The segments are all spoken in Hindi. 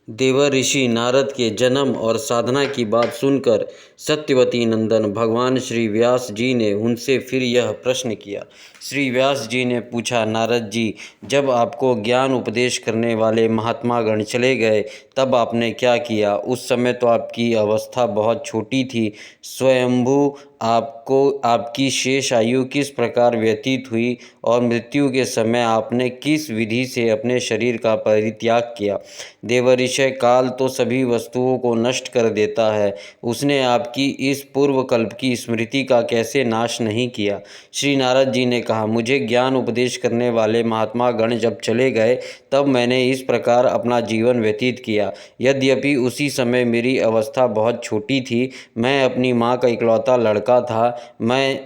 देवर्षि नारद के जन्म और साधना की बात सुनकर सत्यवती नंदन भगवान श्री व्यास जी ने उनसे फिर यह प्रश्न किया। श्री व्यास जी ने पूछा, नारद जी, जब आपको ज्ञान उपदेश करने वाले महात्मा गण चले गए तब आपने क्या किया? उस समय तो आपकी अवस्था बहुत छोटी थी। स्वयंभू आपको आपकी शेष आयु किस प्रकार व्यतीत हुई और मृत्यु के समय आपने किस विधि से अपने शरीर का परित्याग किया? देवर्षि, काल तो सभी वस्तुओं को नष्ट कर देता है, उसने आपकी इस पूर्व कल्प की स्मृति का कैसे नाश नहीं किया? श्री नारद जी ने कहा, मुझे ज्ञान उपदेश करने वाले महात्मा गण जब चले गए तब मैंने इस प्रकार अपना जीवन व्यतीत किया। यद्यपि उसी समय मेरी अवस्था बहुत छोटी थी, मैं अपनी माँ का इकलौता लड़का था। मैं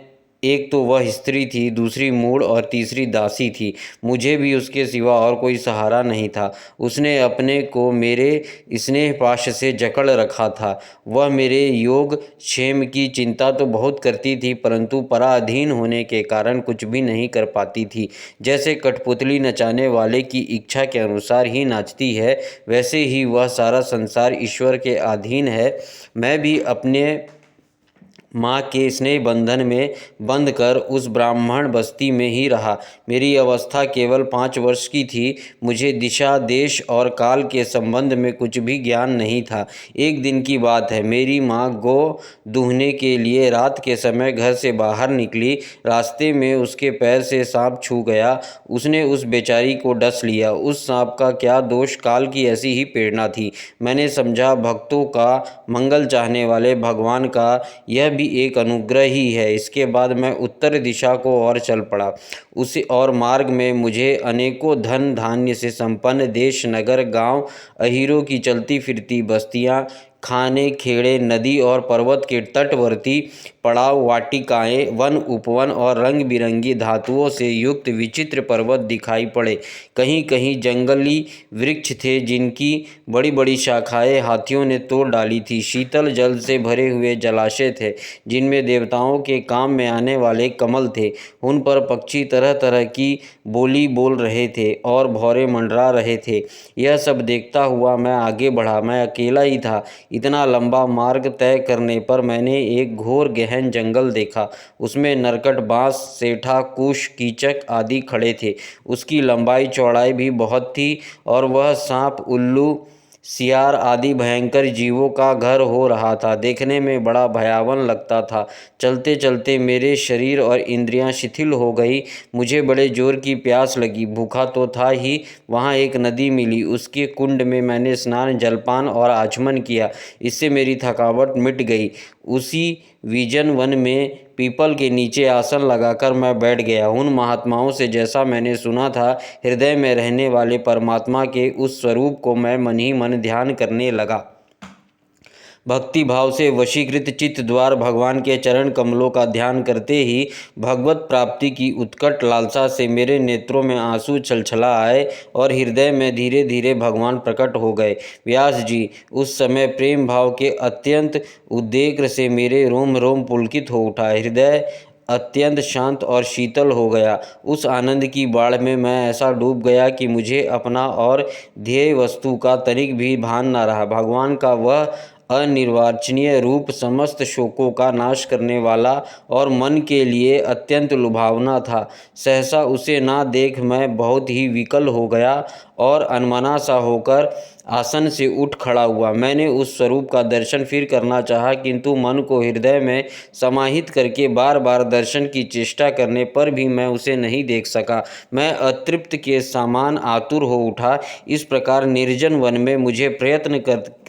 एक तो वह स्त्री थी, दूसरी मूढ़ और तीसरी दासी थी। मुझे भी उसके सिवा और कोई सहारा नहीं था। उसने अपने को मेरे स्नेह पाश से जकड़ रखा था। वह मेरे योग क्षेम की चिंता तो बहुत करती थी, परंतु पराधीन होने के कारण कुछ भी नहीं कर पाती थी। जैसे कठपुतली नचाने वाले की इच्छा के अनुसार ही नाचती है, वैसे ही वह सारा संसार ईश्वर के अधीन है। मैं भी अपने माँ के स्नेह बंधन में बंध कर उस ब्राह्मण बस्ती में ही रहा। मेरी अवस्था केवल 5 वर्ष की थी। मुझे दिशा, देश और काल के संबंध में कुछ भी ज्ञान नहीं था। एक दिन की बात है, मेरी माँ गौ दूहने के लिए रात के समय घर से बाहर निकली। रास्ते में उसके पैर से सांप छू गया। उसने उस बेचारी को डस लिया। उस सांप का क्या दोष, काल की ऐसी ही प्रेरणा थी। मैंने समझा, भक्तों का मंगल चाहने वाले भगवान का यह भी एक अनुग्रह ही है। इसके बाद मैं उत्तर दिशा को और चल पड़ा। उसी और मार्ग में मुझे अनेकों धन धान्य से संपन्न देश, नगर, गांव, अहीरों की चलती फिरती बस्तियां, खाने खेड़े, नदी और पर्वत के तटवर्ती पड़ाव, वाटिकाएं, वन उपवन और रंग बिरंगी धातुओं से युक्त विचित्र पर्वत दिखाई पड़े। कहीं कहीं जंगली वृक्ष थे जिनकी बड़ी बड़ी शाखाएं हाथियों ने तोड़ डाली थी। शीतल जल से भरे हुए जलाशय थे जिनमें देवताओं के काम में आने वाले कमल थे। उन पर पक्षी तरह तरह की बोली बोल रहे थे और भौरे मंडरा रहे थे। यह सब देखता हुआ मैं आगे बढ़ा। मैं अकेला ही था। इतना लंबा मार्ग तय करने पर मैंने एक घोर गहन जंगल देखा। उसमें नरकट, बांस, सेठा, कुश, कीचक आदि खड़े थे। उसकी लंबाई चौड़ाई भी बहुत थी और वह सांप, उल्लू, सियार आदि भयंकर जीवों का घर हो रहा था। देखने में बड़ा भयावन लगता था। चलते चलते मेरे शरीर और इंद्रियां शिथिल हो गई। मुझे बड़े जोर की प्यास लगी। भूखा तो था ही। वहाँ एक नदी मिली। उसके कुंड में मैंने स्नान, जलपान और आचमन किया। इससे मेरी थकावट मिट गई। उसी विजन वन में पीपल के नीचे आसन लगाकर मैं बैठ गया। उन महात्माओं से जैसा मैंने सुना था, हृदय में रहने वाले परमात्मा के उस स्वरूप को मैं मन ही मन ध्यान करने लगा। भक्ति भाव से वशीकृत चित्त द्वारा भगवान के चरण कमलों का ध्यान करते ही भगवत प्राप्ति की उत्कट लालसा से मेरे नेत्रों में आंसू छलछला आए और हृदय में धीरे धीरे भगवान प्रकट हो गए। व्यास जी, उस समय प्रेम भाव के अत्यंत उद्रेक से मेरे रोम रोम पुलकित हो उठा। हृदय अत्यंत शांत और शीतल हो गया। उस आनंद की बाढ़ में मैं ऐसा डूब गया कि मुझे अपना और ध्येय वस्तु का तनिक भी भान न रहा। भगवान का वह अनिर्वचनीय रूप समस्त शोकों का नाश करने वाला और मन के लिए अत्यंत लुभावना था। सहसा उसे ना देख मैं बहुत ही विकल हो गया और अनमना सा होकर आसन से उठ खड़ा हुआ। मैंने उस स्वरूप का दर्शन फिर करना चाहा, किंतु मन को हृदय में समाहित करके बार बार दर्शन की चेष्टा करने पर भी मैं उसे नहीं देख सका। मैं अतृप्त के समान आतुर हो उठा। इस प्रकार निर्जन वन में मुझे प्रयत्न करते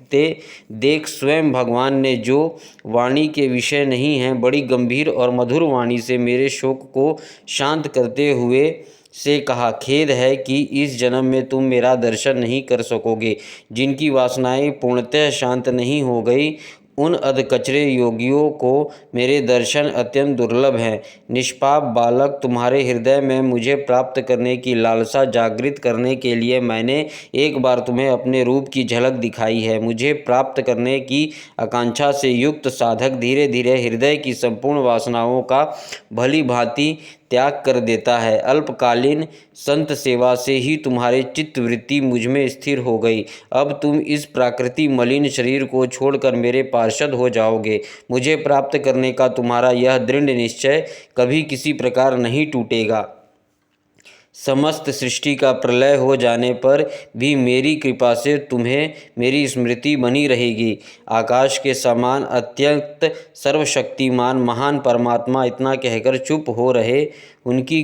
देख स्वयं भगवान ने, जो वाणी के विषय नहीं है, बड़ी गंभीर और मधुर वाणी से मेरे शोक को शांत करते हुए से कहा, खेद है कि इस जन्म में तुम मेरा दर्शन नहीं कर सकोगे। जिनकी वासनाएं पूर्णतः शांत नहीं हो गई, उन अधकचरे योगियों को मेरे दर्शन अत्यंत दुर्लभ हैं। निष्पाप बालक, तुम्हारे हृदय में मुझे प्राप्त करने की लालसा जागृत करने के लिए मैंने एक बार तुम्हें अपने रूप की झलक दिखाई है। मुझे प्राप्त करने की आकांक्षा से युक्त साधक धीरे धीरे हृदय की संपूर्ण वासनाओं का भली भांति त्याग कर देता है। अल्पकालीन संत सेवा से ही तुम्हारी चित्तवृत्ति मुझ में स्थिर हो गई। अब तुम इस प्राकृतिक मलिन शरीर को छोड़कर मेरे पार्षद हो जाओगे। मुझे प्राप्त करने का तुम्हारा यह दृढ़ निश्चय कभी किसी प्रकार नहीं टूटेगा। समस्त सृष्टि का प्रलय हो जाने पर भी मेरी कृपा से तुम्हें मेरी स्मृति बनी रहेगी। आकाश के समान अत्यंत सर्वशक्तिमान महान परमात्मा इतना कहकर चुप हो रहे। उनकी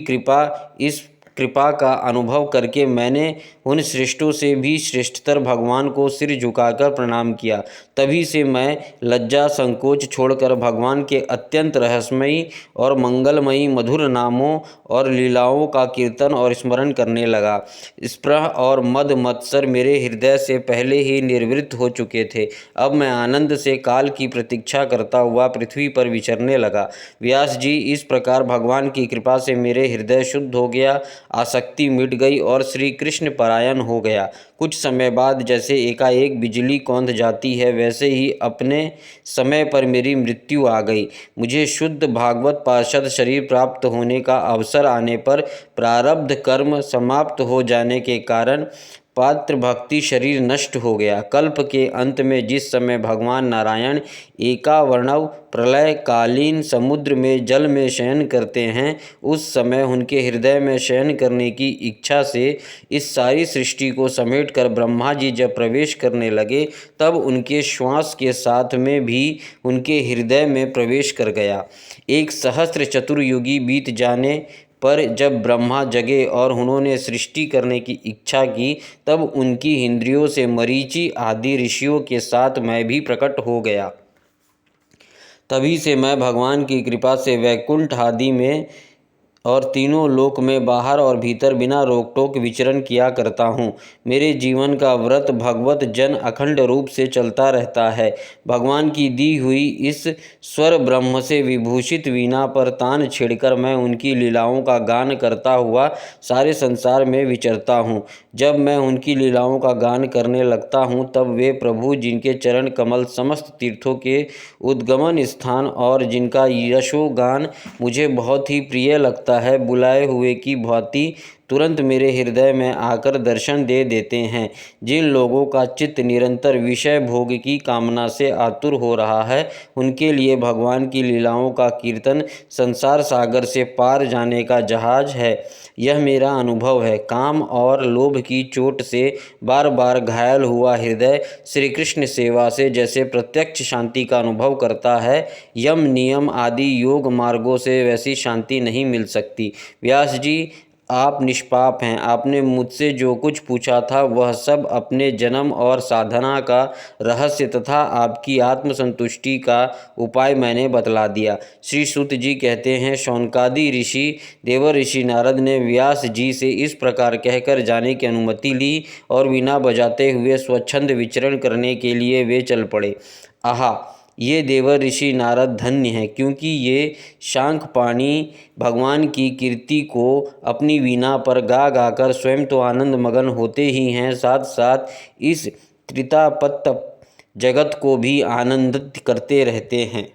इस कृपा का अनुभव करके मैंने उन श्रेष्ठों से भी श्रेष्ठतर भगवान को सिर झुकाकर प्रणाम किया। तभी से मैं लज्जा संकोच छोड़कर भगवान के अत्यंत रहस्यमयी और मंगलमयी मधुर नामों और लीलाओं का कीर्तन और स्मरण करने लगा। स्पृह और मद मत्सर मेरे हृदय से पहले ही निर्वृत्त हो चुके थे। अब मैं आनंद से काल की प्रतीक्षा करता हुआ पृथ्वी पर विचरने लगा। व्यास जी, इस प्रकार भगवान की कृपा से मेरे हृदय शुद्ध हो गया, आसक्ति मिट गई और श्री कृष्ण परायण हो गया। कुछ समय बाद जैसे एकाएक बिजली कौंध जाती है, वैसे ही अपने समय पर मेरी मृत्यु आ गई। मुझे शुद्ध भागवत पार्षद शरीर प्राप्त होने का अवसर आने पर प्रारब्ध कर्म समाप्त हो जाने के कारण पात्र भक्ति शरीर नष्ट हो गया। कल्प के अंत में जिस समय भगवान नारायण एकावर्णव प्रलय कालीन समुद्र में जल में शयन करते हैं, उस समय उनके हृदय में शयन करने की इच्छा से इस सारी सृष्टि को समेटकर ब्रह्मा जी जब प्रवेश करने लगे, तब उनके श्वास के साथ में भी उनके हृदय में प्रवेश कर गया। 1 सहस्त्र चतुर्युगी बीत जाने पर जब ब्रह्मा जगे और उन्होंने सृष्टि करने की इच्छा की, तब उनकी इंद्रियों से मरीचि आदि ऋषियों के साथ मैं भी प्रकट हो गया। तभी से मैं भगवान की कृपा से वैकुंठ आदि में और तीनों लोक में बाहर और भीतर बिना रोक टोक विचरण किया करता हूँ। मेरे जीवन का व्रत भगवत जन अखंड रूप से चलता रहता है। भगवान की दी हुई इस स्वर ब्रह्म से विभूषित वीणा पर तान छेड़कर मैं उनकी लीलाओं का गान करता हुआ सारे संसार में विचरता हूँ। जब मैं उनकी लीलाओं का गान करने लगता हूँ, तब वे प्रभु जिनके चरण कमल समस्त तीर्थों के उद्गमन स्थान और जिनका यशोगान मुझे बहुत ही प्रिय लगता है, बुलाए हुए की भांति तुरंत मेरे हृदय में आकर दर्शन दे देते हैं। जिन लोगों का चित्त निरंतर विषय भोग की कामना से आतुर हो रहा है, उनके लिए भगवान की लीलाओं का कीर्तन संसार सागर से पार जाने का जहाज है। यह मेरा अनुभव है। काम और लोभ की चोट से बार बार घायल हुआ हृदय श्री कृष्ण सेवा से जैसे प्रत्यक्ष शांति का अनुभव करता है, यम नियम आदि योग मार्गों से वैसी शांति नहीं मिल सकती। व्यास जी, आप निष्पाप हैं। आपने मुझसे जो कुछ पूछा था वह सब अपने जन्म और साधना का रहस्य तथा आपकी आत्मसंतुष्टि का उपाय मैंने बतला दिया। श्री सूत जी कहते हैं, शौनकादि ऋषि देवर ऋषि नारद ने व्यास जी से इस प्रकार कहकर जाने की अनुमति ली और वीणा बजाते हुए स्वच्छंद विचरण करने के लिए वे चल पड़े। आहा, ये देवर ऋषि नारद धन्य हैं, क्योंकि ये शांखपाणी भगवान की कीर्ति को अपनी वीणा पर गा गाकर स्वयं तो आनंद मगन होते ही हैं, साथ साथ इस त्रितापत्त जगत को भी आनंदित करते रहते हैं।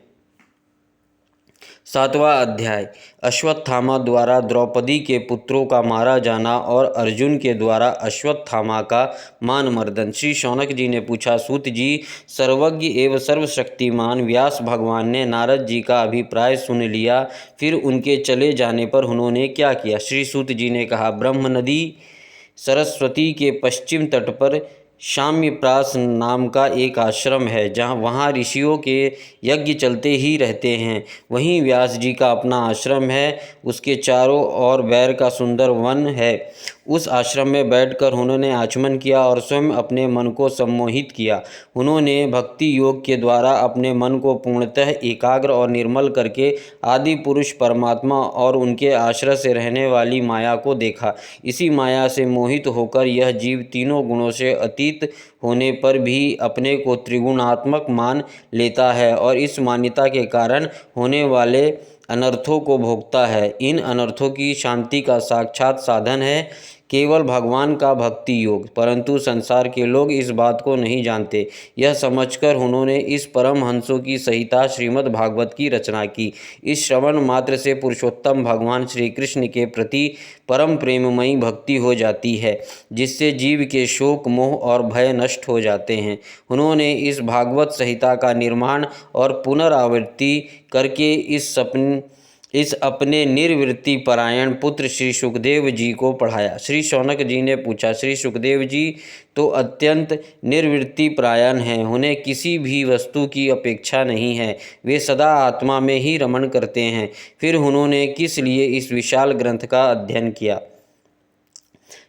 7वां अध्याय, अश्वत्थामा द्वारा द्रौपदी के पुत्रों का मारा जाना और अर्जुन के द्वारा अश्वत्थामा का मानमर्दन। श्री शौनक जी ने पूछा, सूत जी, सर्वज्ञ एवं सर्वशक्तिमान व्यास भगवान ने नारद जी का अभिप्राय सुन लिया, फिर उनके चले जाने पर उन्होंने क्या किया? श्री सूत जी ने कहा, ब्रह्म नदी सरस्वती के पश्चिम तट पर शाम्यप्रास नाम का एक आश्रम है, जहाँ वहाँ ऋषियों के यज्ञ चलते ही रहते हैं। वहीं व्यास जी का अपना आश्रम है। उसके चारों ओर बैर का सुंदर वन है। उस आश्रम में बैठकर उन्होंने आचमन किया और स्वयं अपने मन को सम्मोहित किया। उन्होंने भक्ति योग के द्वारा अपने मन को पूर्णतः एकाग्र और निर्मल करके आदि पुरुष परमात्मा और उनके आश्रय से रहने वाली माया को देखा। इसी माया से मोहित होकर यह जीव तीनों गुणों से अतीत होने पर भी अपने को त्रिगुणात्मक मान लेता है और इस मान्यता के कारण होने वाले अनर्थों को भोगता है। इन अनर्थों की शांति का साक्षात साधन है केवल भगवान का भक्ति योग, परंतु संसार के लोग इस बात को नहीं जानते। यह समझकर उन्होंने इस परमहंसों की संहिता श्रीमद् भागवत की रचना की। इस श्रवण मात्र से पुरुषोत्तम भगवान श्री कृष्ण के प्रति परम प्रेममयी भक्ति हो जाती है, जिससे जीव के शोक मोह और भय नष्ट हो जाते हैं। उन्होंने इस भागवत संहिता का निर्माण और पुनरावृत्ति करके इस अपने निर्वृत्ति परायण पुत्र श्री सुखदेव जी को पढ़ाया। श्री शौनक जी ने पूछा, श्री सुखदेव जी तो अत्यंत निर्वृत्ति परायण हैं, उन्हें किसी भी वस्तु की अपेक्षा नहीं है, वे सदा आत्मा में ही रमण करते हैं, फिर उन्होंने किस लिए इस विशाल ग्रंथ का अध्ययन किया?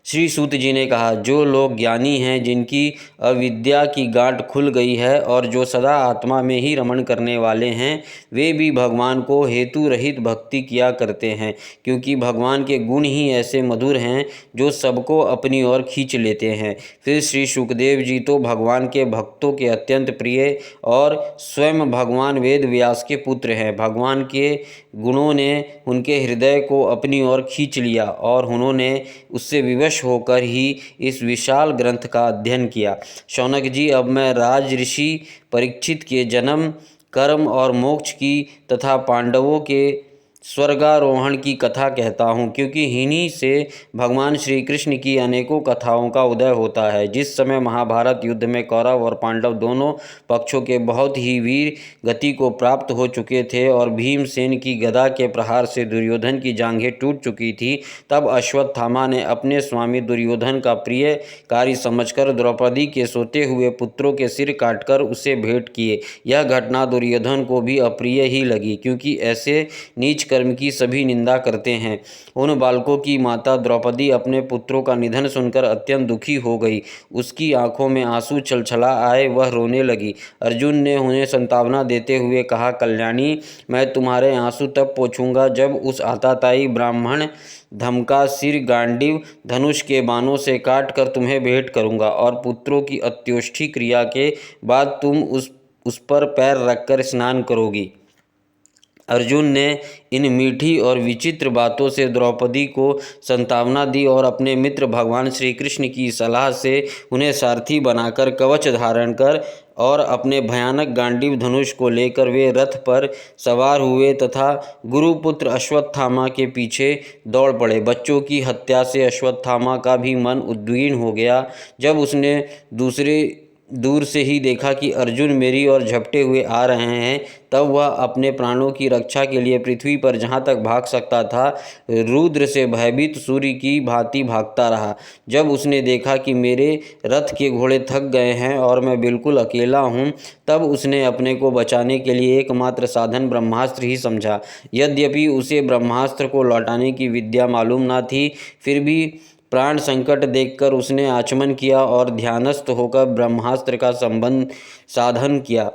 श्री सूत जी ने कहा, जो लोग ज्ञानी हैं, जिनकी अविद्या की गांठ खुल गई है और जो सदा आत्मा में ही रमण करने वाले हैं, वे भी भगवान को हेतु रहित भक्ति किया करते हैं, क्योंकि भगवान के गुण ही ऐसे मधुर हैं जो सबको अपनी ओर खींच लेते हैं। फिर श्री सुखदेव जी तो भगवान के भक्तों के अत्यंत प्रिय और स्वयं भगवान वेद व्यास के पुत्र हैं। भगवान के गुणों ने उनके हृदय को अपनी ओर खींच लिया और उन्होंने उससे विवश होकर ही इस विशाल ग्रंथ का अध्ययन किया। शौनक जी, अब मैं राज ऋषि परीक्षित के जन्म, कर्म और मोक्ष की तथा पांडवों के स्वर्गारोहण की कथा कहता हूँ, क्योंकि इन्हीं से भगवान श्री कृष्ण की अनेकों कथाओं का उदय होता है। जिस समय महाभारत युद्ध में कौरव और पांडव दोनों पक्षों के बहुत ही वीर गति को प्राप्त हो चुके थे और भीमसेन की गदा के प्रहार से दुर्योधन की जांघें टूट चुकी थी, तब अश्वत्थामा ने अपने स्वामी दुर्योधन का प्रिय कार्य समझकर द्रौपदी के सोते हुए पुत्रों के सिर काटकर उसे भेंट किए। यह घटना दुर्योधन को भी अप्रिय ही लगी, क्योंकि ऐसे नीच कर्म की सभी निंदा करते हैं। उन बालकों की माता द्रौपदी अपने पुत्रों का निधन सुनकर अत्यंत दुखी हो गई। उसकी आंखों में आंसू छलछला आए, वह रोने लगी। अर्जुन ने उन्हें सांत्वना देते हुए कहा, कल्याणी, मैं तुम्हारे आंसू तब पोंछूंगा जब उस आताताई ब्राह्मण धम का सिर गांडीव धनुष के बाणों से काट कर तुम्हें भेंट करूंगा, और पुत्रों की अंत्योष्टि क्रिया के बाद तुम उस पर पैर रखकर स्नान करोगी। अर्जुन ने इन मीठी और विचित्र बातों से द्रौपदी को सांत्वना दी और अपने मित्र भगवान श्री कृष्ण की सलाह से उन्हें सारथी बनाकर कवच धारण कर और अपने भयानक गांडीव धनुष को लेकर वे रथ पर सवार हुए तथा गुरुपुत्र अश्वत्थामा के पीछे दौड़ पड़े। बच्चों की हत्या से अश्वत्थामा का भी मन उद्विग्न हो गया। जब उसने दूर से ही देखा कि अर्जुन मेरी ओर झपटे हुए आ रहे हैं, तब वह अपने प्राणों की रक्षा के लिए पृथ्वी पर जहाँ तक भाग सकता था रुद्र से भयभीत सूर्य की भांति भागता रहा। जब उसने देखा कि मेरे रथ के घोड़े थक गए हैं और मैं बिल्कुल अकेला हूँ, तब उसने अपने को बचाने के लिए एकमात्र साधन ब्रह्मास्त्र ही समझा। यद्यपि उसे ब्रह्मास्त्र को लौटाने की विद्या मालूम न थी, फिर भी प्राण संकट देखकर उसने आचमन किया और ध्यानस्थ होकर ब्रह्मास्त्र का साधन किया।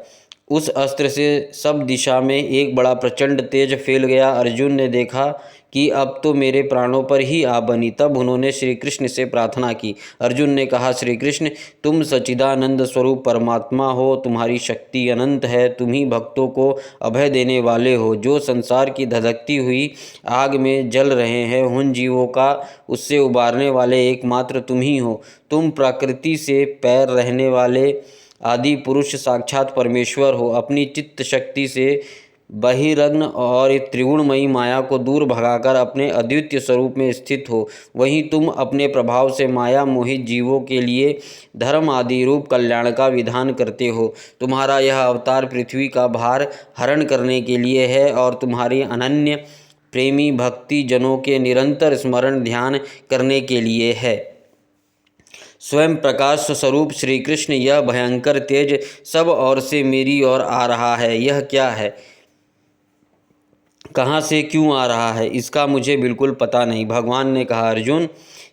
उस अस्त्र से सब दिशा में एक बड़ा प्रचंड तेज फैल गया। अर्जुन ने देखा कि अब तो मेरे प्राणों पर ही आ बनी। तब उन्होंने श्री कृष्ण से प्रार्थना की। अर्जुन ने कहा, श्री कृष्ण, तुम सच्चिदानंद स्वरूप परमात्मा हो, तुम्हारी शक्ति अनंत है, तुम ही भक्तों को अभय देने वाले हो। जो संसार की धधकती हुई आग में जल रहे हैं, उन जीवों का उससे उबारने वाले एकमात्र तुम ही हो। तुम प्रकृति से पैर रहने वाले आदि पुरुष साक्षात परमेश्वर हो। अपनी चित्त शक्ति से बहिरग्न और त्रिगुणमयी माया को दूर भगाकर अपने अद्वितीय स्वरूप में स्थित हो। वहीं तुम अपने प्रभाव से माया मोहित जीवों के लिए धर्म आदि रूप कल्याण का विधान करते हो। तुम्हारा यह अवतार पृथ्वी का भार हरण करने के लिए है और तुम्हारी अनन्य प्रेमी भक्ति जनों के निरंतर स्मरण ध्यान करने के लिए है। स्वयं प्रकाश स्वरूप श्री कृष्ण, यह भयंकर तेज सब ओर से मेरी ओर आ रहा है। यह क्या है, कहाँ से क्यों आ रहा है, इसका मुझे बिल्कुल पता नहीं। भगवान ने कहा, अर्जुन,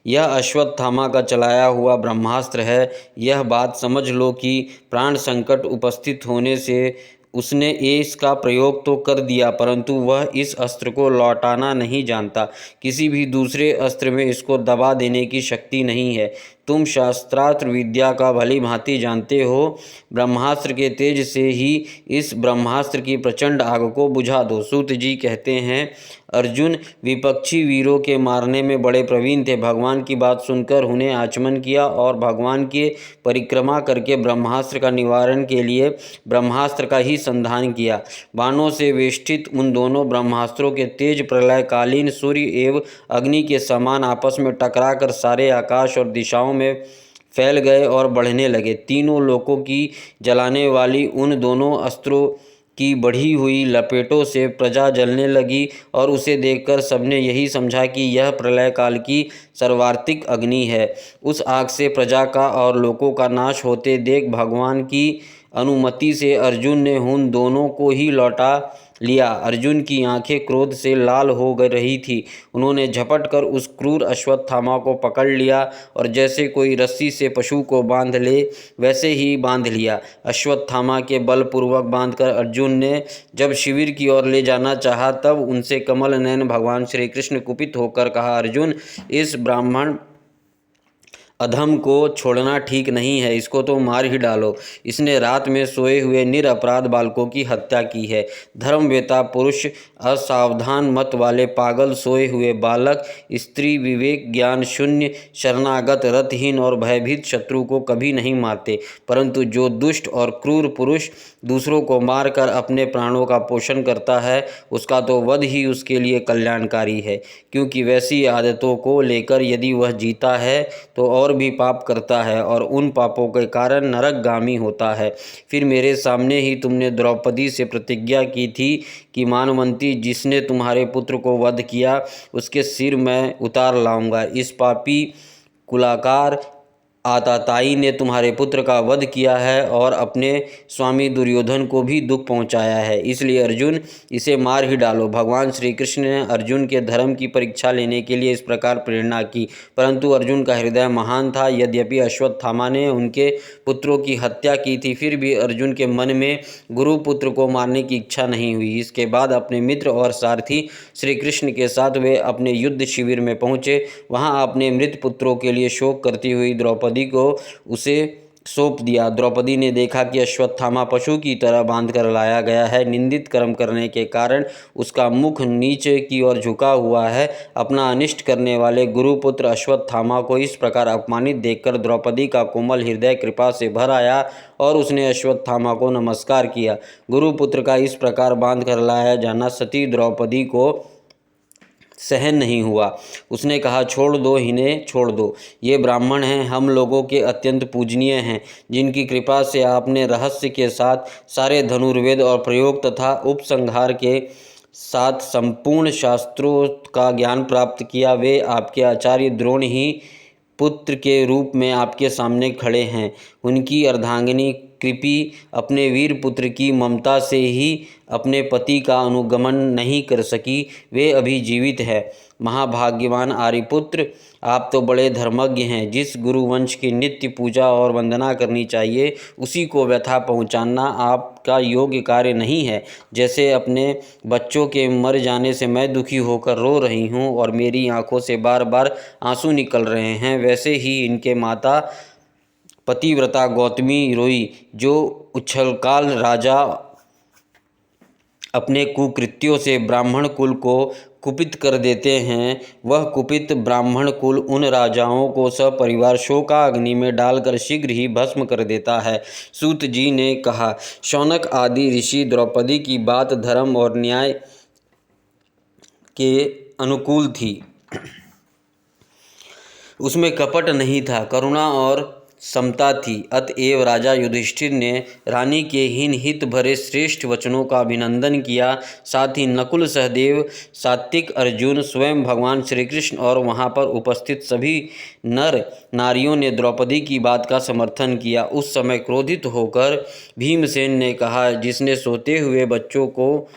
यह अश्वत्थामा का चलाया हुआ ब्रह्मास्त्र है। यह बात समझ लो कि प्राण संकट उपस्थित होने से उसने इसका प्रयोग तो कर दिया, परंतु वह इस अस्त्र को लौटाना नहीं जानता। किसी भी दूसरे अस्त्र में इसको दबा देने की शक्ति नहीं है। तुम शास्त्रार्थ विद्या का भली भांति जानते हो। ब्रह्मास्त्र के तेज से ही इस ब्रह्मास्त्र की प्रचंड आग को बुझा दो। सूत जी कहते हैं, अर्जुन विपक्षी वीरों के मारने में बड़े प्रवीण थे। भगवान की बात सुनकर उन्हें आचमन किया और भगवान के परिक्रमा करके ब्रह्मास्त्र का निवारण के लिए ब्रह्मास्त्र का ही संधान किया। बाणों से वेष्टित उन दोनों ब्रह्मास्त्रों के तेज प्रलयकालीन सूर्य एवं अग्नि के समान आपस में टकराकर सारे आकाश और दिशाओं में फैल गए और बढ़ने लगे। तीनों लोकों की जलाने वाली उन दोनों अस्त्रों की बढ़ी हुई लपेटों से प्रजा जलने लगी और उसे देखकर सबने यही समझा कि यह प्रलय काल की सर्वार्थिक अग्नि है। उस आग से प्रजा का और लोकों का नाश होते देख भगवान की अनुमति से अर्जुन ने उन दोनों को ही लौटा लिया। अर्जुन की आंखें क्रोध से लाल हो रही थी। उन्होंने झपट कर उस क्रूर अश्वत्थामा को पकड़ लिया और जैसे कोई रस्सी से पशु को बांध ले वैसे ही बांध लिया। अश्वत्थामा के बलपूर्वक बांधकर अर्जुन ने जब शिविर की ओर ले जाना चाहा तब उनसे कमल नयन भगवान श्री कृष्ण कुपित होकर कहा, अर्जुन, इस ब्राह्मण अधम को छोड़ना ठीक नहीं है, इसको तो मार ही डालो। इसने रात में सोए हुए निरपराध बालकों की हत्या की है। धर्मवेता पुरुष, असावधान मत वाले पागल, सोए हुए बालक, स्त्री, विवेक ज्ञान शून्य, शरणागत, रथहीन और भयभीत शत्रु को कभी नहीं मारते, परंतु जो दुष्ट और क्रूर पुरुष दूसरों को मारकर अपने प्राणों का पोषण करता है उसका तो वध ही उसके लिए कल्याणकारी है, क्योंकि वैसी आदतों को लेकर यदि वह जीता है तो और भी पाप करता है और उन पापों के कारण नरकगामी होता है। फिर मेरे सामने ही तुमने द्रौपदी से प्रतिज्ञा की थी कि मानवंती, जिसने तुम्हारे पुत्र को वध किया उसके सिर मैं उतार लाऊंगा। इस पापी कुलाकार आताताई ने तुम्हारे पुत्र का वध किया है और अपने स्वामी दुर्योधन को भी दुख पहुंचाया है, इसलिए अर्जुन, इसे मार ही डालो। भगवान श्री कृष्ण ने अर्जुन के धर्म की परीक्षा लेने के लिए इस प्रकार प्रेरणा की, परंतु अर्जुन का हृदय महान था। यद्यपि अश्वत्थामा ने उनके पुत्रों की हत्या की थी, फिर भी अर्जुन के मन में गुरु पुत्र को मारने की इच्छा नहीं हुई। इसके बाद अपने मित्र और सारथी श्री कृष्ण के साथ वे अपने युद्ध शिविर में पहुँचे। वहाँ अपने मृत पुत्रों के लिए शोक करती हुई द्रौपदी को उसे सौंप दिया। द्रौपदी ने देखा कि अश्वत्थामा पशु की तरह बांधकर लाया गया है। निंदित कर्म करने के कारण उसका मुख नीचे की ओर झुका हुआ है। अपना अनिष्ट करने वाले गुरुपुत्र अश्वत्थामा को इस प्रकार अपमानित देखकर द्रौपदी का कोमल हृदय कृपा से भर आया और उसने अश्वत्थामा को नमस्कार किया। गुरुपुत्र का इस प्रकार बांधकर लाया जाना सती द्रौपदी को सहन नहीं हुआ। उसने कहा, छोड़ दो, इन्हें छोड़ दो। ये ब्राह्मण हैं, हम लोगों के अत्यंत पूजनीय हैं, जिनकी कृपा से आपने रहस्य के साथ सारे धनुर्वेद और प्रयोग तथा उपसंहार के साथ संपूर्ण शास्त्रों का ज्ञान प्राप्त किया। वे आपके आचार्य द्रोण ही पुत्र के रूप में आपके सामने खड़े हैं। उनकी अर्धांगिनी कृपि अपने वीर पुत्र की ममता से ही अपने पति का अनुगमन नहीं कर सकी। वे अभी जीवित है। महाभाग्यवान आर्यपुत्र, आप तो बड़े धर्मज्ञ हैं। जिस गुरुवंश की नित्य पूजा और वंदना करनी चाहिए उसी को व्यथा पहुंचाना आपका योग्य कार्य नहीं है। जैसे अपने बच्चों के मर जाने से मैं दुखी होकर रो रही हूँ और मेरी आंखों से बार बार आंसू निकल रहे हैं, वैसे ही इनके माता पतिव्रता गौतमी रोई। जो उछलकाल राजा अपने कुकृत्यों से ब्राह्मण कुल को कुपित कर देते हैं, वह कुपित ब्राह्मण कुल उन राजाओं को सपरिवार शोकाग्नि में डालकर शीघ्र ही भस्म कर देता है। सूत जी ने कहा, शौनक आदि ऋषि द्रौपदी की बात धर्म और न्याय के अनुकूल थी। उसमें कपट नहीं था, करुणा और समता थी। अतएव राजा युधिष्ठिर ने रानी के हीन हित भरे श्रेष्ठ वचनों का अभिनंदन किया। साथ ही नकुल, सहदेव, सात्विक, अर्जुन, स्वयं भगवान श्री कृष्ण और वहां पर उपस्थित सभी नर नारियों ने द्रौपदी की बात का समर्थन किया। उस समय क्रोधित होकर भीमसेन ने कहा, जिसने सोते हुए बच्चों को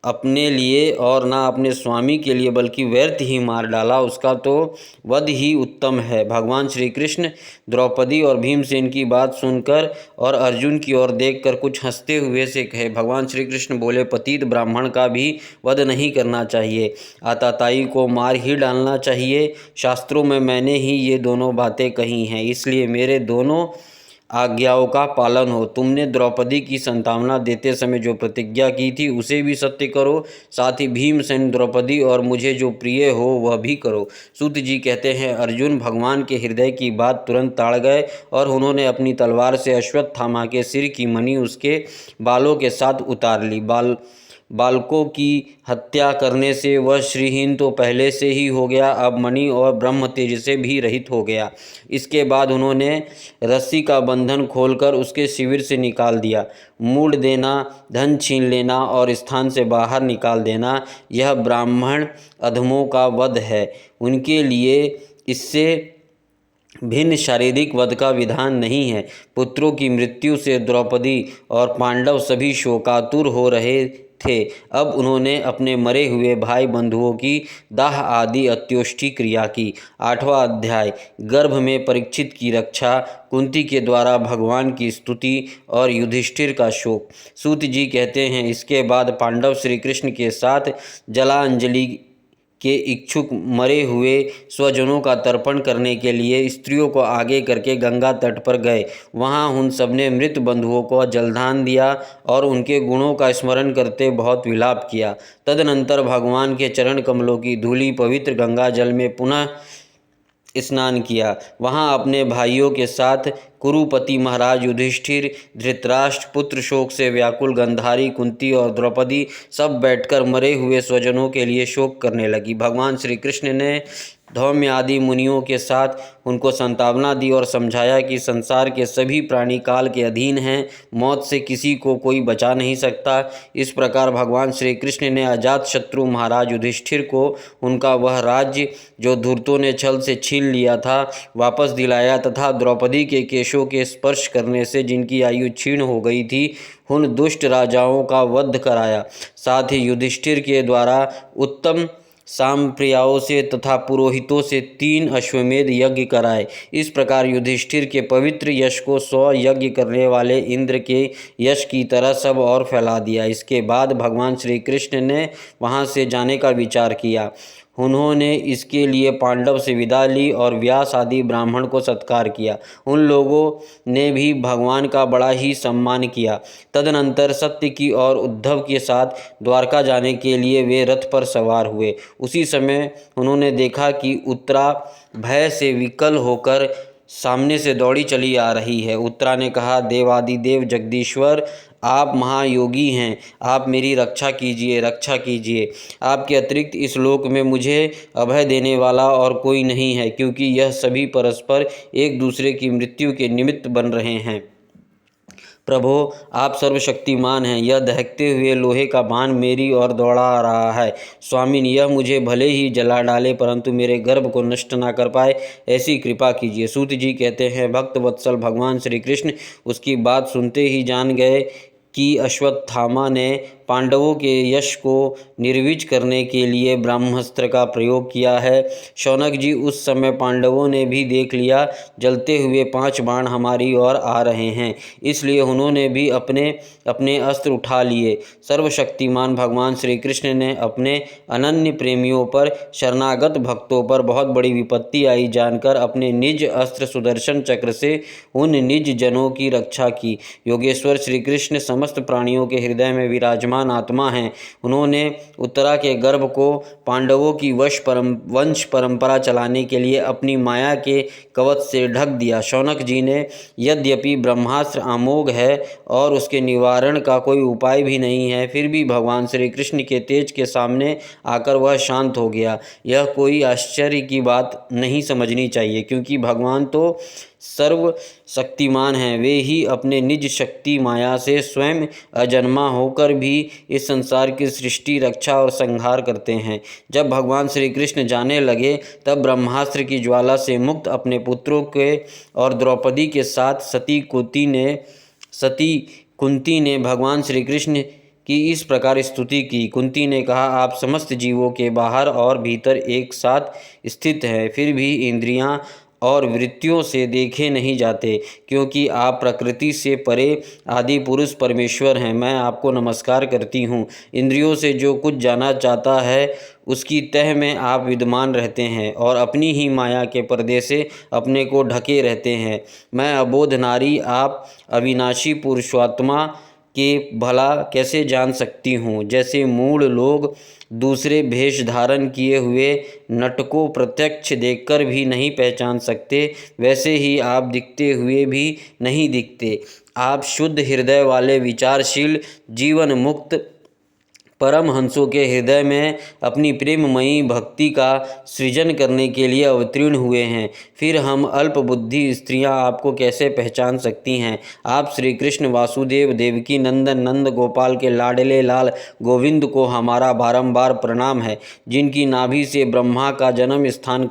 अपने लिए और ना अपने स्वामी के लिए बल्कि व्यर्थ ही मार डाला, उसका तो वध ही उत्तम है। भगवान श्री कृष्ण द्रौपदी और भीमसेन की बात सुनकर और अर्जुन की ओर देखकर कुछ हंसते हुए से कहे। भगवान श्री कृष्ण बोले, पतित ब्राह्मण का भी वध नहीं करना चाहिए, आताताई को मार ही डालना चाहिए। शास्त्रों में मैंने ही ये दोनों बातें कही हैं, इसलिए मेरे दोनों आज्ञाओं का पालन हो। तुमने द्रौपदी की संतावना देते समय जो प्रतिज्ञा की थी उसे भी सत्य करो, साथ ही भीमसेन, द्रौपदी और मुझे जो प्रिय हो वह भी करो। सूत जी कहते हैं, अर्जुन भगवान के हृदय की बात तुरंत ताड़ गए और उन्होंने अपनी तलवार से अश्वत्थामा के सिर की मणि उसके बालों के साथ उतार ली। बालकों की हत्या करने से वह श्रीहीन तो पहले से ही हो गया, अब मणि और ब्रह्म तेज से भी रहित हो गया। इसके बाद उन्होंने रस्सी का बंधन खोलकर उसके शिविर से निकाल दिया। मूड देना, धन छीन लेना और स्थान से बाहर निकाल देना, यह ब्राह्मण अधमों का वध है। उनके लिए इससे भिन्न शारीरिक वध का विधान नहीं है। पुत्रों की मृत्यु से द्रौपदी और पांडव सभी शोकातुर हो रहे थे। अब उन्होंने अपने मरे हुए भाई बंधुओं की दाह आदि अंत्योष्टि क्रिया की। 8वां अध्याय, गर्भ में परीक्षित की रक्षा, कुंती के द्वारा भगवान की स्तुति और युधिष्ठिर का शोक। सूत जी कहते हैं, इसके बाद पांडव श्री कृष्ण के साथ जलांजलि के इच्छुक मरे हुए स्वजनों का तर्पण करने के लिए स्त्रियों को आगे करके गंगा तट पर गए। वहां उन सबने मृत बंधुओं को जलदान दिया और उनके गुणों का स्मरण करते बहुत विलाप किया। तदनंतर भगवान के चरण कमलों की धूली पवित्र गंगा जल में पुनः स्नान किया। वहां अपने भाइयों के साथ कुरुपति महाराज युधिष्ठिर, धृतराष्ट्र, पुत्र शोक से व्याकुल गंधारी, कुंती और द्रौपदी सब बैठकर मरे हुए स्वजनों के लिए शोक करने लगी। भगवान श्री कृष्ण ने धौम्य आदि मुनियों के साथ उनको सांत्वना दी और समझाया कि संसार के सभी प्राणी काल के अधीन हैं, मौत से किसी को कोई बचा नहीं सकता। इस प्रकार भगवान श्री कृष्ण ने अजातशत्रु महाराज युधिष्ठिर को उनका वह राज्य जो धूर्तों ने छल से छीन लिया था वापस दिलाया तथा द्रौपदी के केशों के स्पर्श करने से जिनकी आयु क्षीण हो गई थी उन दुष्ट राजाओं का वध कराया। साथ ही युधिष्ठिर के द्वारा उत्तम सामप्रियाओं से तथा पुरोहितों से 3 अश्वमेध यज्ञ कराए। इस प्रकार युधिष्ठिर के पवित्र यश को 100 यज्ञ करने वाले इंद्र के यश की तरह सब और फैला दिया। इसके बाद भगवान श्री कृष्ण ने वहां से जाने का विचार किया। उन्होंने इसके लिए पांडव से विदा ली और व्यास आदि ब्राह्मण को सत्कार किया। उन लोगों ने भी भगवान का बड़ा ही सम्मान किया। तदनंतर सत्यकी और उद्धव के साथ द्वारका जाने के लिए वे रथ पर सवार हुए। उसी समय उन्होंने देखा कि उत्तरा भय से विकल होकर सामने से दौड़ी चली आ रही है। उत्तरा ने कहा, देवादिदेव जगदीश्वर, आप महायोगी हैं, आप मेरी रक्षा कीजिए, रक्षा कीजिए। आपके अतिरिक्त इस लोक में मुझे अभय देने वाला और कोई नहीं है, क्योंकि यह सभी परस्पर एक दूसरे की मृत्यु के निमित्त बन रहे हैं। प्रभो, आप सर्वशक्तिमान हैं। यह दहकते हुए लोहे का बाण मेरी ओर दौड़ा रहा है। स्वामिन, यह मुझे भले ही जला डाले परंतु मेरे गर्भ को नष्ट ना कर पाए, ऐसी कृपा कीजिए। सूत जी कहते हैं, भक्त वत्सल भगवान श्री कृष्ण उसकी बात सुनते ही जान गए कि अश्वत्थामा ने पांडवों के यश को निर्विज करने के लिए ब्रह्मास्त्र का प्रयोग किया है। शौनक जी, उस समय पांडवों ने भी देख लिया जलते हुए 5 बाण हमारी ओर आ रहे हैं, इसलिए उन्होंने भी अपने अपने अस्त्र उठा लिए। सर्वशक्तिमान भगवान श्री कृष्ण ने अपने अनन्य प्रेमियों पर, शरणागत भक्तों पर बहुत बड़ी विपत्ति आई जानकर अपने निज अस्त्र सुदर्शन चक्र से उन निज जनों की रक्षा की। योगेश्वर श्री कृष्ण समस्त प्राणियों के हृदय में विराजमान आत्मा हैं। उन्होंने उत्तरा के गर्भ को पांडवों की वंश परंपरा चलाने के लिए अपनी माया के कवच से ढक दिया। शौनक जी ने, यद्यपि ब्रह्मास्त्र अमोघ है और उसके निवारण का कोई उपाय भी नहीं है, फिर भी भगवान श्री कृष्ण के तेज के सामने आकर वह शांत हो गया। यह कोई आश्चर्य की बात नहीं समझनी चाहिए, क्योंकि भगवान तो सर्व शक्तिमान हैं। वे ही अपने निज शक्ति माया से स्वयं अजन्मा होकर भी इस संसार की सृष्टि, रक्षा और संहार करते हैं। जब भगवान श्री कृष्ण जाने लगे तब ब्रह्मास्त्र की ज्वाला से मुक्त अपने पुत्रों के और द्रौपदी के साथ सती कुंती ने भगवान श्री कृष्ण की इस प्रकार स्तुति की। कुंती ने कहा, आप समस्त जीवों के बाहर और भीतर एक साथ स्थित हैं, फिर भी इंद्रियां और वृत्तियों से देखे नहीं जाते, क्योंकि आप प्रकृति से परे आदि पुरुष परमेश्वर हैं। मैं आपको नमस्कार करती हूँ। इंद्रियों से जो कुछ जाना चाहता है उसकी तह में आप विद्यमान रहते हैं और अपनी ही माया के पर्दे से अपने को ढके रहते हैं। मैं अबोध नारी आप अविनाशी पुरुषात्मा के भला कैसे जान सकती हूँ। जैसे मूढ़ लोग दूसरे भेष धारण किए हुए नट को प्रत्यक्ष देखकर भी नहीं पहचान सकते, वैसे ही आप दिखते हुए भी नहीं दिखते। आप शुद्ध हृदय वाले विचारशील जीवन मुक्त परमहंसों के हृदय में अपनी प्रेममयी भक्ति का सृजन करने के लिए अवतीर्ण हुए हैं। फिर हम अल्पबुद्धि स्त्रियां आपको कैसे पहचान सकती हैं। आप श्री कृष्ण वासुदेव देवकी नंदन नंद गोपाल के लाडले लाल गोविंद को हमारा बारंबार प्रणाम है, जिनकी नाभि से ब्रह्मा का जन्म स्थान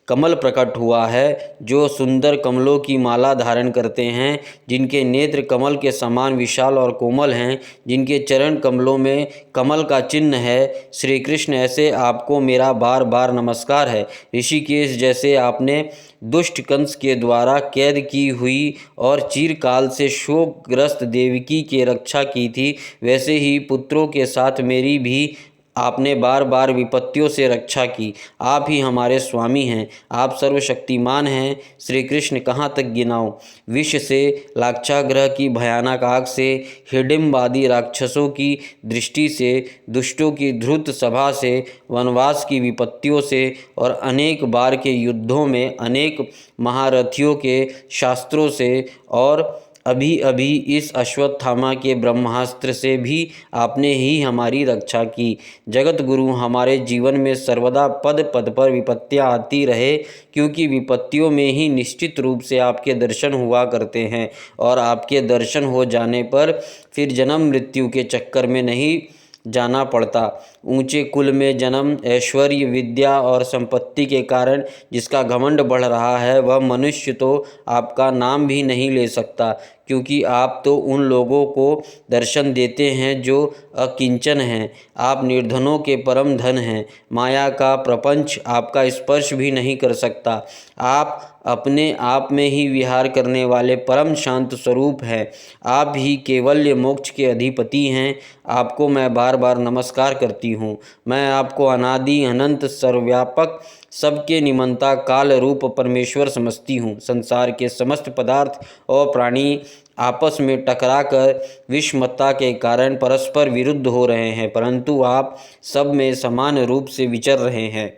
कमल प्रकट हुआ है, जो सुंदर कमलों की माला धारण करते हैं, जिनके नेत्र कमल के समान विशाल और कोमल हैं, जिनके चरण कमलों में कमल का चिन्ह है। श्री कृष्ण, ऐसे आपको मेरा बार बार नमस्कार है। ऋषिकेश जैसे आपने दुष्ट कंस के द्वारा कैद की हुई और चिरकाल से शोकग्रस्त देवकी की रक्षा की थी, वैसे ही पुत्रों के साथ मेरी भी आपने बार बार विपत्तियों से रक्षा की। आप ही हमारे स्वामी हैं, आप सर्वशक्तिमान हैं। श्री कृष्ण, कहाँ तक गिनाऊं। विष से, लाक्षागृह की भयानक आग से, हिडिम्बादी राक्षसों की दृष्टि से, दुष्टों की धृत सभा से, वनवास की विपत्तियों से और अनेक बार के युद्धों में अनेक महारथियों के शास्त्रों से और अभी अभी इस अश्वत्थामा के ब्रह्मास्त्र से भी आपने ही हमारी रक्षा की। जगत गुरु, हमारे जीवन में सर्वदा पद पद पर विपत्तियां आती रहे, क्योंकि विपत्तियों में ही निश्चित रूप से आपके दर्शन हुआ करते हैं और आपके दर्शन हो जाने पर फिर जन्म मृत्यु के चक्कर में नहीं जाना पड़ता। ऊंचे कुल में जन्म, ऐश्वर्य, विद्या और संपत्ति के कारण जिसका घमंड बढ़ रहा है, वह मनुष्य तो आपका नाम भी नहीं ले सकता, क्योंकि आप तो उन लोगों को दर्शन देते हैं जो अकिंचन हैं। आप निर्धनों के परम धन हैं। माया का प्रपंच आपका स्पर्श भी नहीं कर सकता। आप अपने आप में ही विहार करने वाले परम शांत स्वरूप हैं। आप ही केवल्य मोक्ष के अधिपति हैं। आपको मैं बार बार नमस्कार करती हूँ। मैं आपको अनादि अनंत सर्वव्यापक सबके निमंता काल रूप परमेश्वर समझती हूँ। संसार के समस्त पदार्थ और प्राणी आपस में टकराकर विषमता के कारण परस्पर विरुद्ध हो रहे हैं, परंतु आप सब में समान रूप से विचर रहे हैं।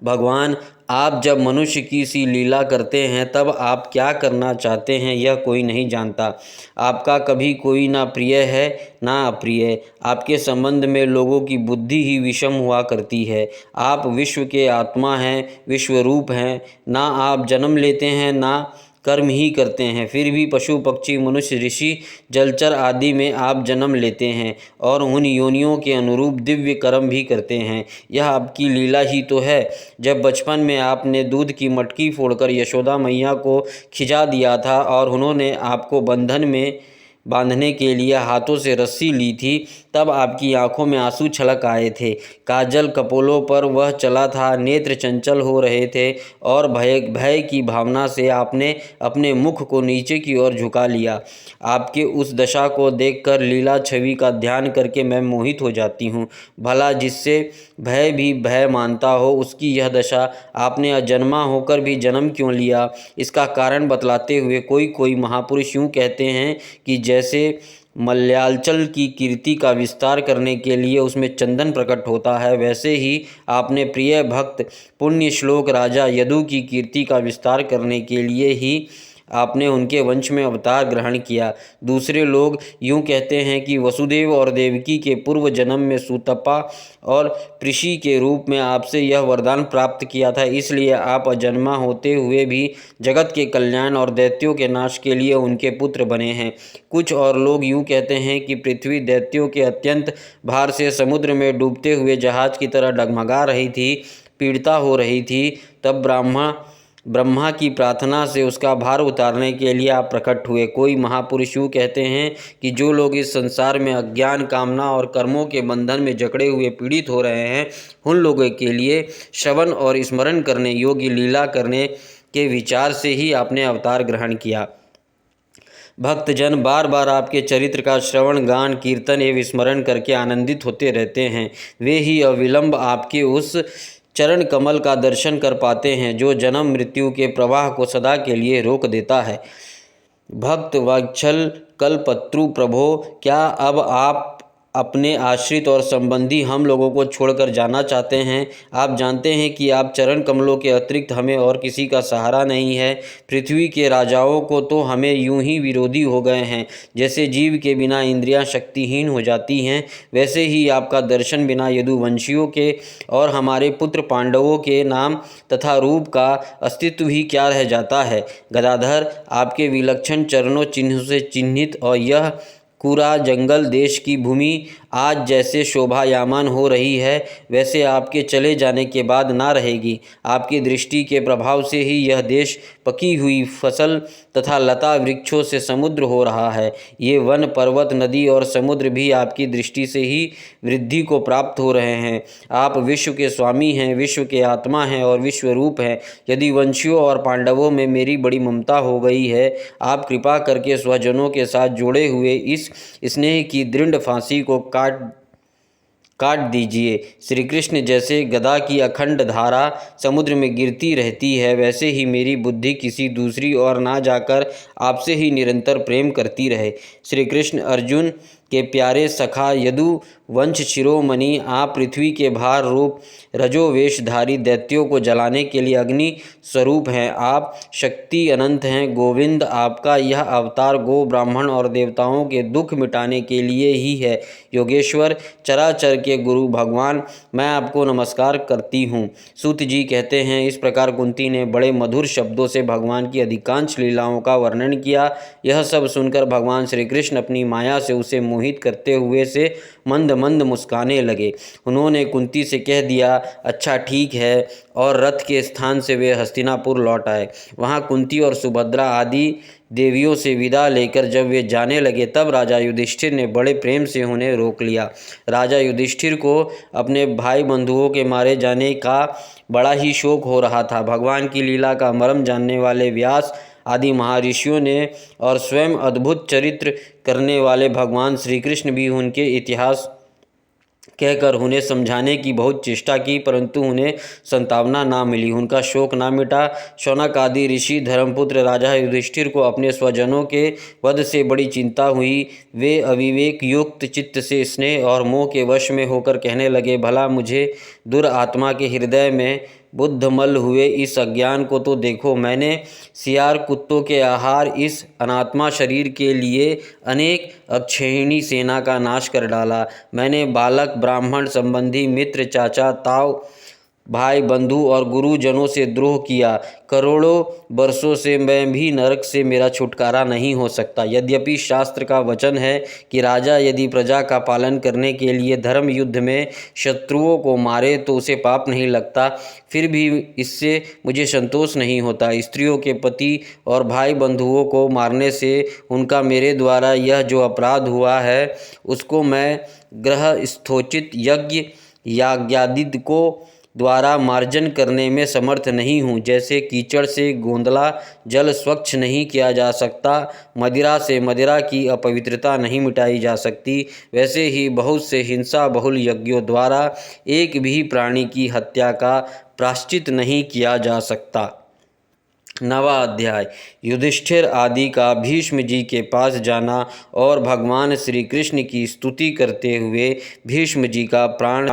भगवान, आप जब मनुष्य की सी लीला करते हैं तब आप क्या करना चाहते हैं यह कोई नहीं जानता। आपका कभी कोई ना प्रिय है ना अप्रिय। आपके संबंध में लोगों की बुद्धि ही विषम हुआ करती है। आप विश्व के आत्मा हैं, विश्वरूप हैं। ना आप जन्म लेते हैं ना कर्म ही करते हैं, फिर भी पशु पक्षी मनुष्य ऋषि जलचर आदि में आप जन्म लेते हैं और उन योनियों के अनुरूप दिव्य कर्म भी करते हैं। यह आपकी लीला ही तो है। जब बचपन में आपने दूध की मटकी फोड़कर यशोदा मैया को खिजा दिया था और उन्होंने आपको बंधन में बांधने के लिए हाथों से रस्सी ली थी, तब आपकी आंखों में आंसू छलक आए थे। काजल कपोलों पर वह चला था, नेत्र चंचल हो रहे थे और भय की भावना से आपने अपने मुख को नीचे की ओर झुका लिया। आपके उस दशा को देखकर लीला छवि का ध्यान करके मैं मोहित हो जाती हूँ। भला जिससे भय भी भय मानता हो, उसकी यह दशा आपने अजन्मा होकर भी जन्म क्यों लिया? इसका कारण बतलाते हुए कोई महापुरुष यूँ कहते हैं कि जैसे मलयालचल की कीर्ति का विस्तार करने के लिए उसमें चंदन प्रकट होता है, वैसे ही आपने प्रिय भक्त पुण्य श्लोक राजा यदु की कीर्ति का विस्तार करने के लिए ही आपने उनके वंश में अवतार ग्रहण किया। दूसरे लोग यूँ कहते हैं कि वसुदेव और देवकी के पूर्व जन्म में सुतपा और पृषि के रूप में आपसे यह वरदान प्राप्त किया था, इसलिए आप अजन्मा होते हुए भी जगत के कल्याण और दैत्यों के नाश के लिए उनके पुत्र बने हैं। कुछ और लोग यूँ कहते हैं कि पृथ्वी दैत्यों के अत्यंत भार से समुद्र में डूबते हुए जहाज की तरह डगमगा रही थी, पीड़िता हो रही थी। तब ब्रह्मा की प्रार्थना से उसका भार उतारने के लिए आप प्रकट हुए। कोई महापुरुष यूँ कहते हैं कि जो लोग इस संसार में अज्ञान, कामना और कर्मों के बंधन में जकड़े हुए पीड़ित हो रहे हैं, उन लोगों के लिए श्रवण और स्मरण करने योग्य लीला करने के विचार से ही आपने अवतार ग्रहण किया। भक्तजन बार बार आपके चरित्र का श्रवण, गान, कीर्तन एवं स्मरण करके आनंदित होते रहते हैं। वे ही अविलंब आपके उस चरण कमल का दर्शन कर पाते हैं जो जन्म मृत्यु के प्रवाह को सदा के लिए रोक देता है। भक्त वत्सल कल्पत्रु प्रभो, क्या अब आप अपने आश्रित और संबंधी हम लोगों को छोड़कर जाना चाहते हैं? आप जानते हैं कि आप चरण कमलों के अतिरिक्त हमें और किसी का सहारा नहीं है। पृथ्वी के राजाओं को तो हमें यूं ही विरोधी हो गए हैं। जैसे जीव के बिना इंद्रियां शक्तिहीन हो जाती हैं, वैसे ही आपका दर्शन बिना यदुवंशियों के और हमारे पुत्र पांडवों के नाम तथा रूप का अस्तित्व ही क्या रह जाता है। गदाधर, आपके विलक्षण चरणों चिन्ह से चिन्हित और यह पूरा जंगल देश की भूमि आज जैसे शोभायमान हो रही है, वैसे आपके चले जाने के बाद ना रहेगी। आपकी दृष्टि के प्रभाव से ही यह देश पकी हुई फसल तथा लता वृक्षों से समुद्र हो रहा है। ये वन, पर्वत, नदी और समुद्र भी आपकी दृष्टि से ही वृद्धि को प्राप्त हो रहे हैं। आप विश्व के स्वामी हैं, विश्व के आत्मा हैं और विश्व रूप हैं। यदि वंशियों और पांडवों में मेरी बड़ी ममता हो गई है, आप कृपा करके स्वजनों के साथ जोड़े हुए इस स्नेह की दृढ़ फांसी को काट दीजिए। श्री कृष्ण जैसे गदा की अखंड धारा समुद्र में गिरती रहती है, वैसे ही मेरी बुद्धि किसी दूसरी ओर ना जाकर आपसे ही निरंतर प्रेम करती रहे। श्री कृष्ण अर्जुन के प्यारे सखा यदु वंश शिरोमणि, आप पृथ्वी के भार रूप रजोवेशधारी दैत्यों को जलाने के लिए अग्नि स्वरूप हैं। आप शक्ति अनंत हैं। गोविंद, आपका यह अवतार गो, ब्राह्मण और देवताओं के दुख मिटाने के लिए ही है। योगेश्वर, चराचर के गुरु भगवान, मैं आपको नमस्कार करती हूँ। सूत जी कहते हैं, इस प्रकार कुंती ने बड़े मधुर शब्दों से भगवान की अधिकांश लीलाओं का वर्णन किया। यह सब सुनकर भगवान श्री कृष्ण अपनी माया से उसे मोहित करते हुए से मंद मंद मुस्काने लगे। उन्होंने कुंती से कह दिया, अच्छा ठीक है, और रथ के स्थान से वे हस्तिनापुर लौट आए। वहाँ कुंती और सुभद्रा आदि देवियों से विदा लेकर जब वे जाने लगे, तब राजा युधिष्ठिर ने बड़े प्रेम से उन्हें रोक लिया। राजा युधिष्ठिर को अपने भाई बंधुओं के मारे जाने का बड़ा ही शोक हो रहा था। भगवान की लीला का मर्म जानने वाले व्यास आदि महर्षियों ने और स्वयं अद्भुत चरित्र करने वाले भगवान श्री कृष्ण भी उनके इतिहास कहकर उन्हें समझाने की बहुत चेष्टा की, परंतु उन्हें संतावना ना मिली, उनका शोक ना मिटा। शौनक आदि ऋषि धर्मपुत्र राजा युधिष्ठिर को अपने स्वजनों के वध से बड़ी चिंता हुई। वे अविवेक युक्त चित्त से स्नेह और मोह के वश में होकर कहने लगे, भला मुझे दुरात्मा के हृदय में बुद्धमल हुए इस अज्ञान को तो देखो। मैंने सियार कुत्तों के आहार इस अनात्मा शरीर के लिए अनेक अक्षयिणी सेना का नाश कर डाला। मैंने बालक, ब्राह्मण, संबंधी, मित्र, चाचा, ताऊ, भाई, बंधु और गुरुजनों से द्रोह किया। करोड़ों वर्षों से मैं भी नरक से मेरा छुटकारा नहीं हो सकता। यद्यपि शास्त्र का वचन है कि राजा यदि प्रजा का पालन करने के लिए धर्म युद्ध में शत्रुओं को मारे तो उसे पाप नहीं लगता, फिर भी इससे मुझे संतोष नहीं होता। स्त्रियों के पति और भाई बंधुओं को मारने से उनका मेरे द्वारा यह जो अपराध हुआ है, उसको मैं ग्रह स्थोचित यज्ञ याज्ञादिद को द्वारा मार्जन करने में समर्थ नहीं हूँ। जैसे कीचड़ से गोंदला जल स्वच्छ नहीं किया जा सकता, मदिरा से मदिरा की अपवित्रता नहीं मिटाई जा सकती, वैसे ही बहुत से हिंसा बहुल यज्ञों द्वारा एक भी प्राणी की हत्या का प्रायश्चित नहीं किया जा सकता। 9वां अध्याय। युधिष्ठिर आदि का भीष्म जी के पास जाना और भगवान श्री कृष्ण की स्तुति करते हुए भीष्म जी का प्राण